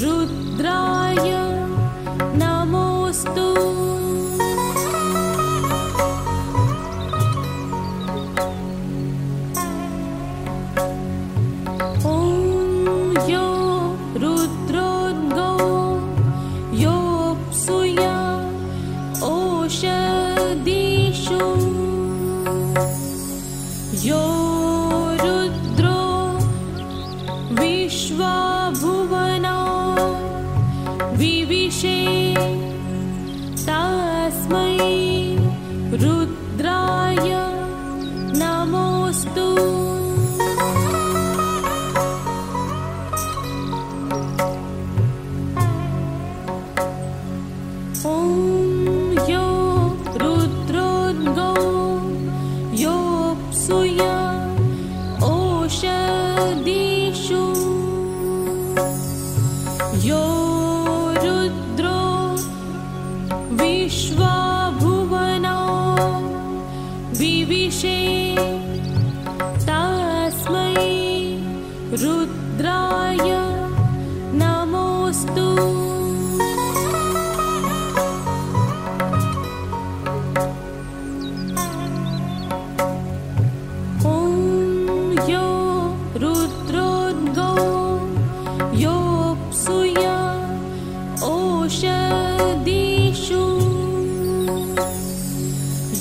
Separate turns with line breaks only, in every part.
रुद्राय नमोऽस्तु। यो रुद्रो विश्वभुवना विविशे तस्मै रुद्राय नमोऽस्तु। यो रुद्रो विश्वभुवना विविशे तस्मै रुद्राय नमोऽस्तु।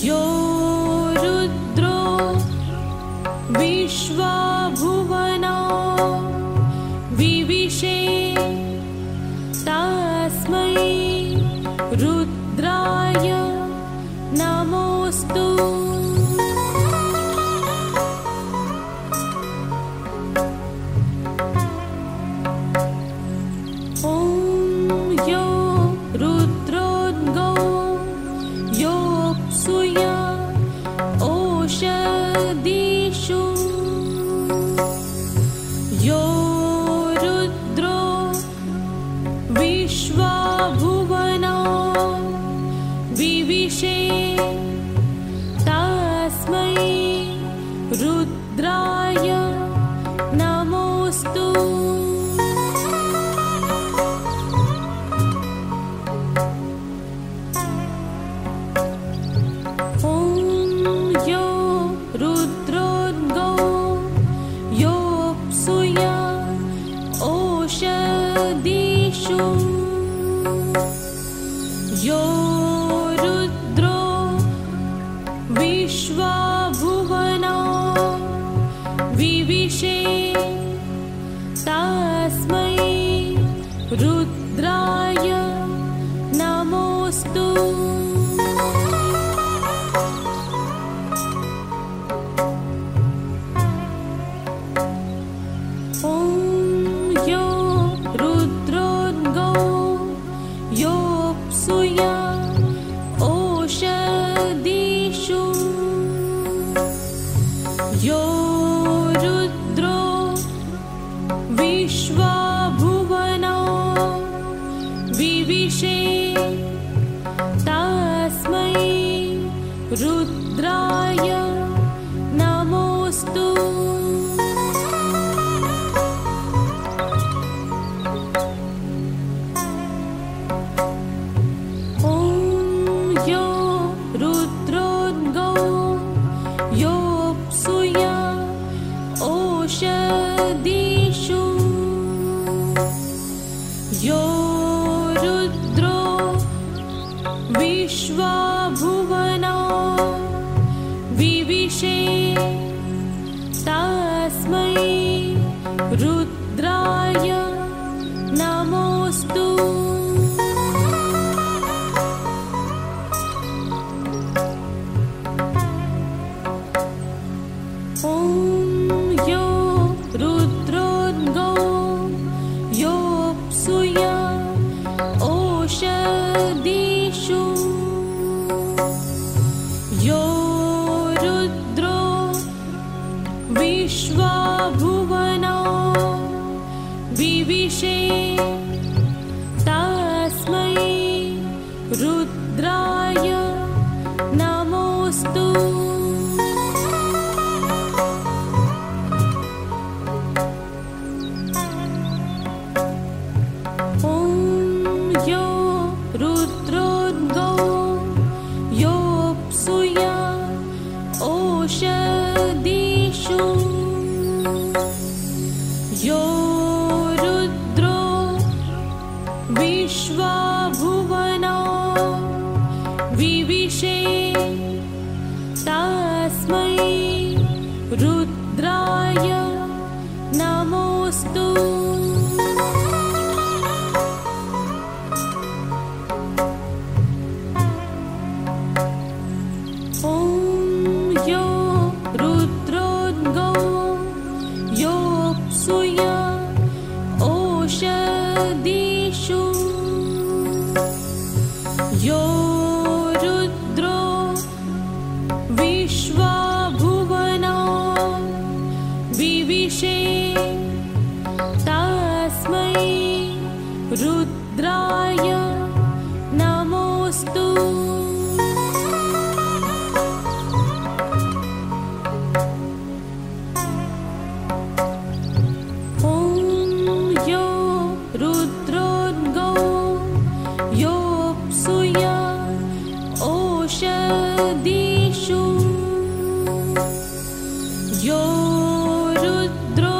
यो रुद्रो विश्वभुवना विविशे तस्मै रुद्राय नमोऽस्तु। यो रुद्रो विश्वभुवना विविशे तस्मै रुद्राय नमोऽस्तु। यो रुद्रो विश्वभुवना विविशे तस्मै रुद्राय नमोऽस्तु। यो रुद्रो विश्वभुवना विविशे तस्मै रुद्राय नमोऽस्तु। यो रुद्रो विश्वभुवना विविशे तस्मै रुद्राय नमोऽस्तु। यो रुद्रो विश्वभुवना विविशे तस्मै रुद्राय नमोऽस्तु। यो रुद्रो विश्वभुवनो विविशे तस्मै रुद्राय नमोस्तु। ॐ यो रुद्रोद्गो योऽप्सुय ओषधीषु यो रुद्रो विश्वभुवनो विविशे तस्मै रुद्राय नमोस्तु। ॐ यो रुद्रोद्गो योऽप्सुय ओषधीषु यो रुद्रो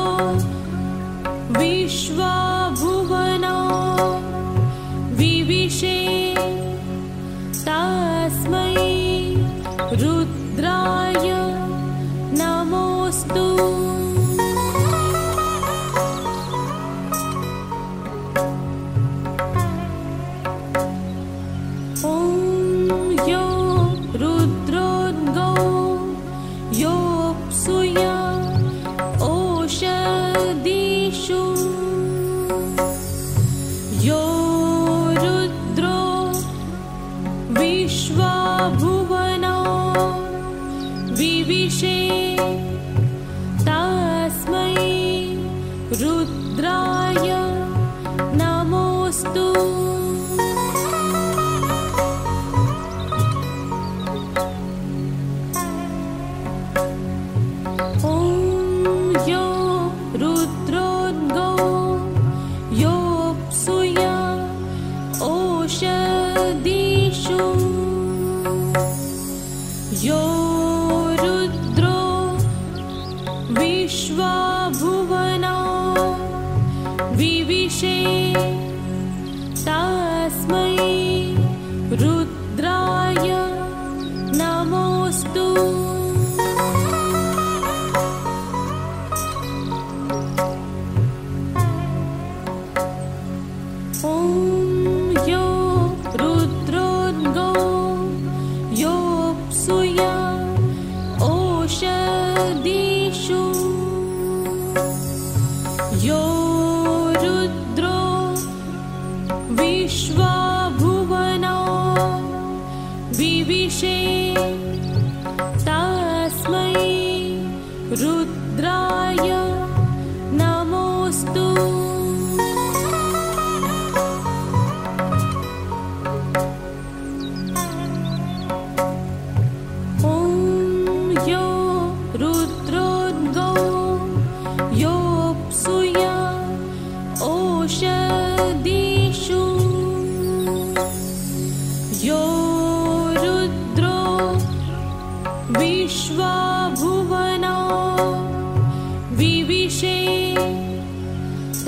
विश्वभुवनो विविशे तस्मै रुद्राय नमोस्तु। ॐ यो रुद्रोद्गो योऽप्सुय ओषधीषु यो रुद्रो विश्वभुवनो विविशे तस्मै रुद्राय नमोस्तु। ॐ यो रुद्रोद्गो योऽप्सुय ओषधीषु यो रुद्रो विश्वभुवनो विविशे तस्मै रुद्राय नमोस्तु। ॐ यो रुद्रोद्गो योऽप्सुय ओषधीषु यो रुद्रो विश्वभुवनो विविशे तस्मै रुद्राय नमोस्तु। ॐ यो रुद्रोद्गो योऽप्सुय ओषधीषु यो रुद्रो विश्वभुवनो विविशे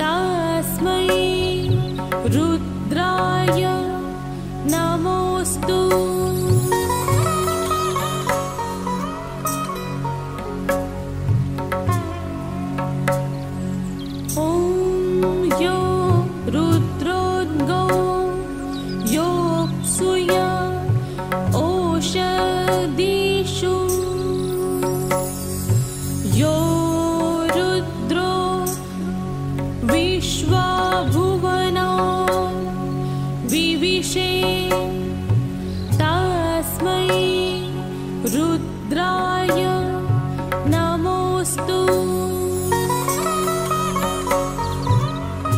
तस्मै रुद्राय नमोस्तु। ॐ यो रुद्रोद्गो योऽप्सुय ओषधीषु यो रुद्रो विश्वभुवनो विविशे तस्मै रुद्राय नमोस्तु। ॐ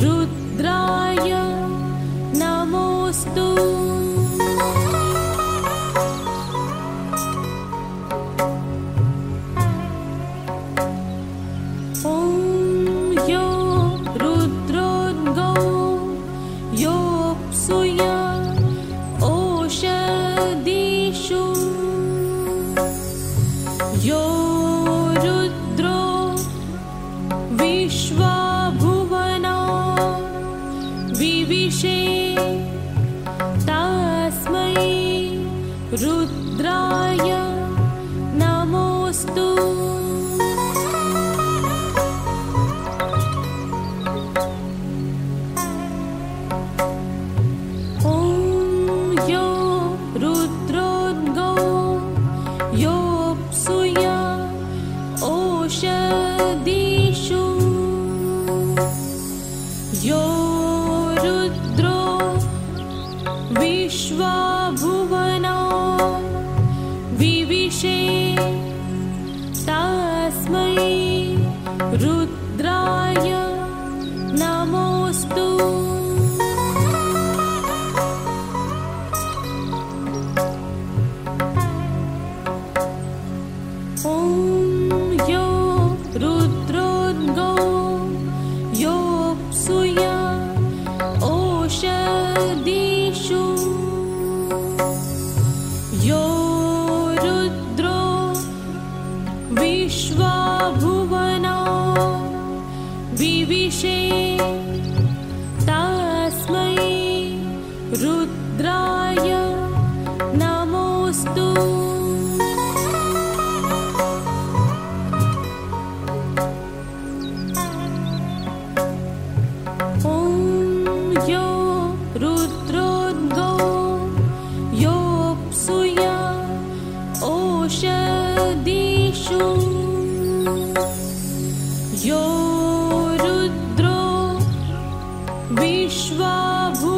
रुद्राय नमोऽस्तु। ॐ यो रुद्रोद्गो योऽप्सुय ओषधीषु यो रुद्रो विश्वभुवना विविशे तस्मै रुद्राय नमोऽस्तु। ॐ यो रुद्रोद्गो योऽप्सुय ओषधीषु यो रुद्रो विश्वभुवना विविशे तस्मै रुद्राय नमोऽस्तु। ॐ यो रुद्रोद्गो योऽप्सुय ओषधीषु यो रुद्रो विश्वभुवना विविशे तस्मै रुद्राय नमोऽस्तु। ॐ यो रुद्रोद्गो योऽप्सुय ओषधीषु यो रुद्रो विश्वभुवना